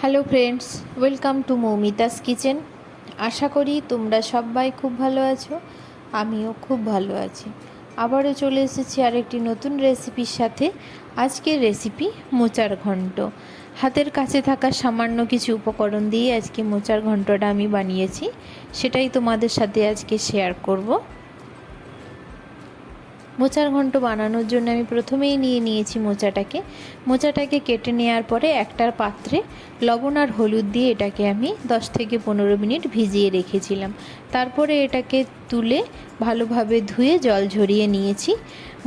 Hello friends, welcome to Moumita's kitchen. আশা করি তোমরা সবাই খুব ভালো আছো, আমিও খুব ভালো আছি। আবারও চলে এসেছি আরেকটি নতুন রেসিপির সাথে। আজকের রেসিপি মোচার ঘন্ট। হাতের কাছে থাকা সামান্য কিছু উপকরণ দিয়ে আজকে মোচার ঘন্টটা আমি বানিয়েছি, সেটাই তোমাদের সাথে আজকে শেয়ার করব। মোচার ঘন্ট বানানোর জন্য আমি প্রথমেই নিয়েছি মোচাটাকে কেটে নেওয়ার পরে একটা পাত্রে লবণ আর হলুদ দিয়ে এটাকে আমি 10 থেকে 15 মিনিট ভিজিয়ে রেখেছিলাম। তারপরে এটাকে তুলে ভালোভাবে ধুয়ে জল ঝরিয়ে নিয়েছি।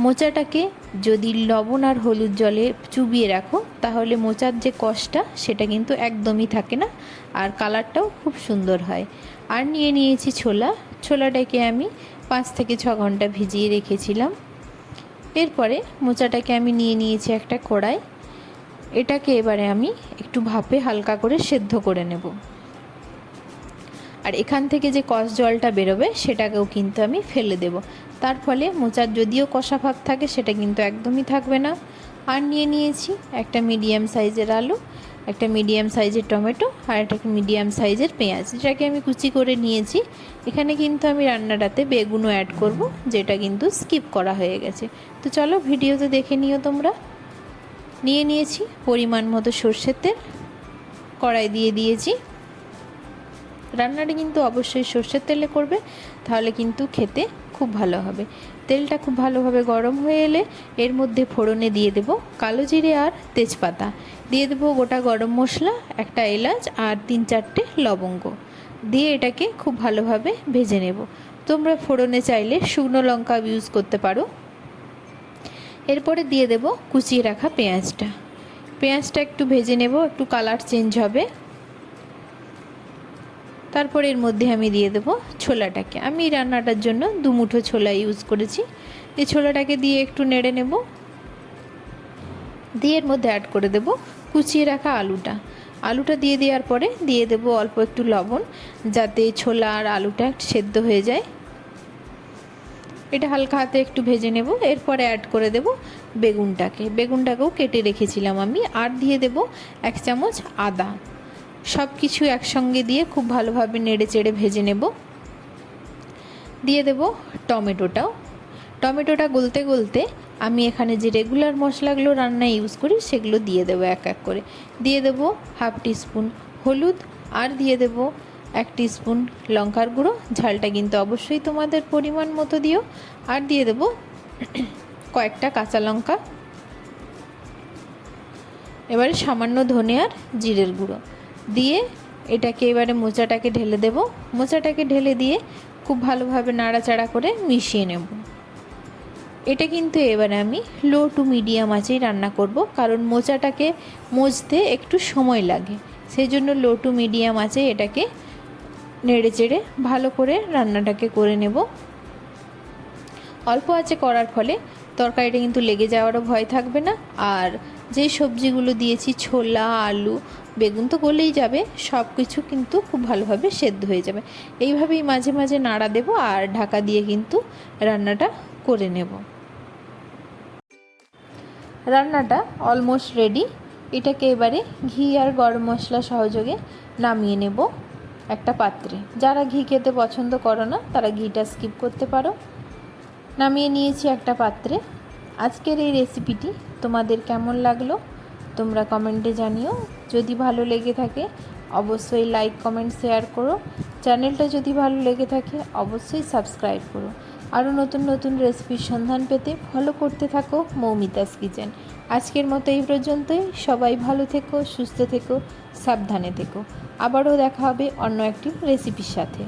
মোচাটাকে যদি লবণ আর হলুদ জলে চুবিয়ে রাখো তাহলে মোচার যে কষটা সেটা কিন্তু একদমই থাকে না, আর কালারটাও খুব সুন্দর হয়। আর নিয়েছি ছোলাটাকে আমি 5 থেকে 6 ঘন্টা ভিজিয়ে রেখেছিলাম। এরপরে মোচাটাকে আমি নিয়েছি একটা কড়াই। এটাকে এবারে আমি একটু ভাপে হালকা করে সেদ্ধ করে নেব। আর এখান থেকে যে কষ জলটা বেরোবে সেটাকেও কিন্তু আমি ফেলে দেব। তার ফলে মোচার যদিও কষা ভাব থাকে সেটা কিন্তু একদমই থাকবে না। আর নিয়েছি একটা মিডিয়াম সাইজের আলু, একটা মিডিয়াম সাইজের টমেটো আর একটা মিডিয়াম সাইজের পেঁয়াজ, যেটাকে আমি কুচি করে নিয়েছি। এখানে কিন্তু আমি রান্নাটাতে বেগুনও অ্যাড করব, যেটা কিন্তু স্কিপ করা হয়ে গেছে। তো চলো ভিডিওতে দেখে নিও তোমরা। নিয়েছি পরিমাণ মতো সর্ষের তেল, কড়াই দিয়ে দিয়েছি। রান্নাটা কিন্তু অবশ্যই সর্ষের তেলে করবে, তাহলে কিন্তু খেতে খুব ভালো হবে। তেলটা খুব ভালোভাবে গরম হয়ে এলে এর মধ্যে ফোড়নে দিয়ে দেব কালো জিরে আর তেজপাতা, দিয়ে দেবো গোটা গরম মশলা, একটা এলাচ আর 3-4টে লবঙ্গ দিয়ে এটাকে খুব ভালোভাবে ভেজে নেব। তোমরা ফোড়নে চাইলে শুকনো লঙ্কা ইউজ করতে পারো। এরপরে দিয়ে দেব কুচিয়ে রাখা পেঁয়াজটা একটু ভেজে নেব, একটু কালার চেঞ্জ হবে। তারপর এর মধ্যে আমি দিয়ে দেবো ছোলাটাকে। আমি রান্নাটার জন্য 2 মুঠো ছোলা ইউজ করেছি। এই ছোলাটাকে দিয়ে একটু নেড়ে নেব, দিয়ে এর মধ্যে অ্যাড করে দেব কুচিয়ে রাখা আলুটা দিয়ে দেওয়ার পরে দিয়ে দেব অল্প একটু লবণ, যাতে ছোলা আর আলুটা সেদ্ধ হয়ে যায়। এটা হালকা হাতে একটু ভেজে নেব। এরপরে অ্যাড করে দেব বেগুনটাকেও কেটে রেখেছিলাম আমি। আর দিয়ে দেব 1 চামচ আদা। সব কিছু একসঙ্গে দিয়ে খুব ভালোভাবে নেড়ে চেড়ে ভেজে নেব। দিয়ে দেব টমেটোটা গলতে গলতে আমি এখানে যে রেগুলার মশলাগুলো রান্নায় ইউজ করি সেগুলো দিয়ে দেবো এক এক করে। দিয়ে দেব 1/2 টিস্পুন হলুদ, আর দিয়ে দেব 1 টিস্পুন লঙ্কার গুঁড়ো। ঝালটা কিন্তু অবশ্যই তোমাদের পরিমাণ মতো দিও। আর দিয়ে দেব কয়েকটা কাঁচা লঙ্কা। এবারে সামান্য ধনে আর জিরের গুঁড়ো দিয়ে এটাকে এবারে মোচাটাকে ঢেলে দেব। মোচাটাকে ঢেলে দিয়ে খুব ভালোভাবে নাড়াচাড়া করে মিশিয়ে নেব। এটা কিন্তু এবারে আমি লো টু মিডিয়াম আঁচেই রান্না করব, কারণ মোচাটাকে মজতে একটু সময় লাগে। সেই জন্য লো টু মিডিয়াম আঁচে এটাকে নেড়ে চেড়ে ভালো করে রান্নাটাকে করে নেব। অল্প আঁচে করার ফলে তরকারিটা কিন্তু লেগে যাওয়ারও ভয় থাকবে না। আর যে সবজিগুলো দিয়েছি ছোলা, আলু, বেগুন তো গলেই যাবে, সব কিছু কিন্তু খুব ভালোভাবে সেদ্ধ হয়ে যাবে। এইভাবেই মাঝে মাঝে নাড়া দেব আর ঢাকা দিয়ে কিন্তু রান্নাটা করে নেব। রান্নাটা অলমোস্ট রেডি। এটাকে এবারে ঘি আর গরম মশলা সহযোগে নামিয়ে নেব একটা পাত্রে। যারা ঘি খেতে পছন্দ করো না তারা ঘিটা স্কিপ করতে পারো। নামিয়ে নিয়েছি একটা পাত্রে। আজকের এই রেসিপিটি তোমাদের কেমন লাগলো তোমরা কমেন্টে জানিও। যদি ভালো লেগে থাকে অবশ্যই লাইক, কমেন্ট, শেয়ার করো। চ্যানেলটা যদি ভালো লেগে থাকে অবশ্যই সাবস্ক্রাইব করো। আরও নতুন নতুন রেসিপির সন্ধান পেতে ফলো করতে থাকো মৌমিতাস কিচেন। আজকের মতো এই পর্যন্তই। সবাই ভালো থেকো, সুস্থ থেকো, সাবধানে থেকো। আবারও দেখা হবে অন্য একটি রেসিপির সাথে।